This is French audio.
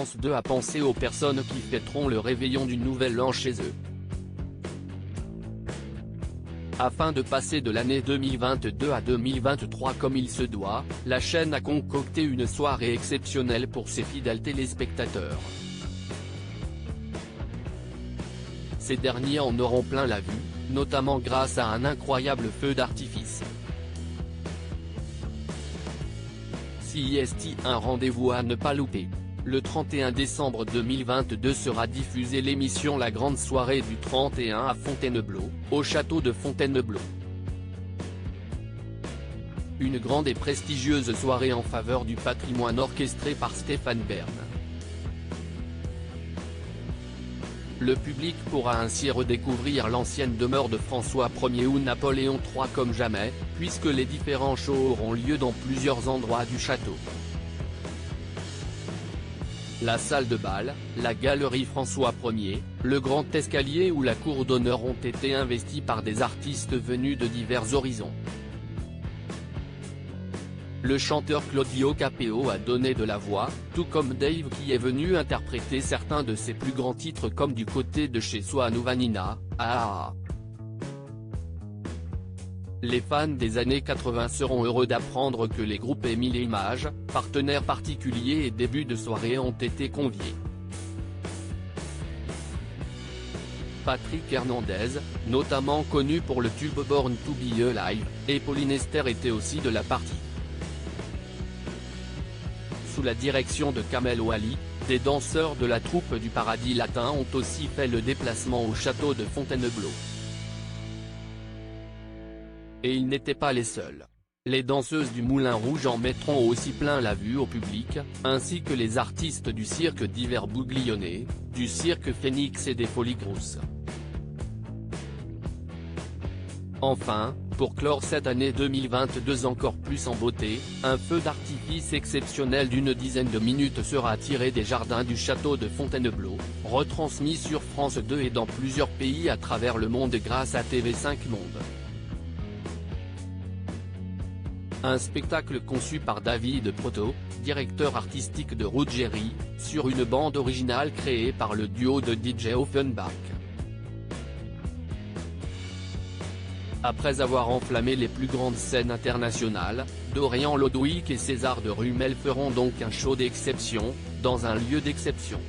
France 2 a pensé aux personnes qui fêteront le réveillon du Nouvel An chez eux. Afin de passer de l'année 2022 à 2023 comme il se doit, la chaîne a concocté une soirée exceptionnelle pour ses fidèles téléspectateurs. Ces derniers en auront plein la vue, notamment grâce à un incroyable feu d'artifice. CIST, un rendez-vous à ne pas louper. Le 31 décembre 2022 sera diffusée l'émission La Grande Soirée du 31 à Fontainebleau, au château de Fontainebleau. Une grande et prestigieuse soirée en faveur du patrimoine orchestrée par Stéphane Bern. Le public pourra ainsi redécouvrir l'ancienne demeure de François Ier ou Napoléon III comme jamais, puisque les différents shows auront lieu dans plusieurs endroits du château. La salle de bal, la galerie François Ier, le grand escalier ou la cour d'honneur ont été investis par des artistes venus de divers horizons. Le chanteur Claudio Capeo a donné de la voix, tout comme Dave qui est venu interpréter certains de ses plus grands titres comme Du côté de chez soi Vanina, Ah. Les fans des années 80 seront heureux d'apprendre que les groupes Émile et Images, partenaires particuliers et débuts de soirée ont été conviés. Patrick Hernandez, notamment connu pour le tube Born to Be Alive, et Pauline Esther étaient aussi de la partie. Sous la direction de Kamel Ouali, des danseurs de la troupe du Paradis Latin ont aussi fait le déplacement au château de Fontainebleau. Et ils n'étaient pas les seuls. Les danseuses du Moulin Rouge en mettront aussi plein la vue au public, ainsi que les artistes du cirque d'hiver Bouglione, du cirque Phénix et des Folies Grosses. Enfin, pour clore cette année 2022 encore plus en beauté, un feu d'artifice exceptionnel d'une dizaine de minutes sera tiré des jardins du château de Fontainebleau, retransmis sur France 2 et dans plusieurs pays à travers le monde grâce à TV5 Monde. Un spectacle conçu par David Proto, directeur artistique de Ruggieri, sur une bande originale créée par le duo de DJ Offenbach. Après avoir enflammé les plus grandes scènes internationales, Dorian Lodwick et César de Rumel feront donc un show d'exception, dans un lieu d'exception.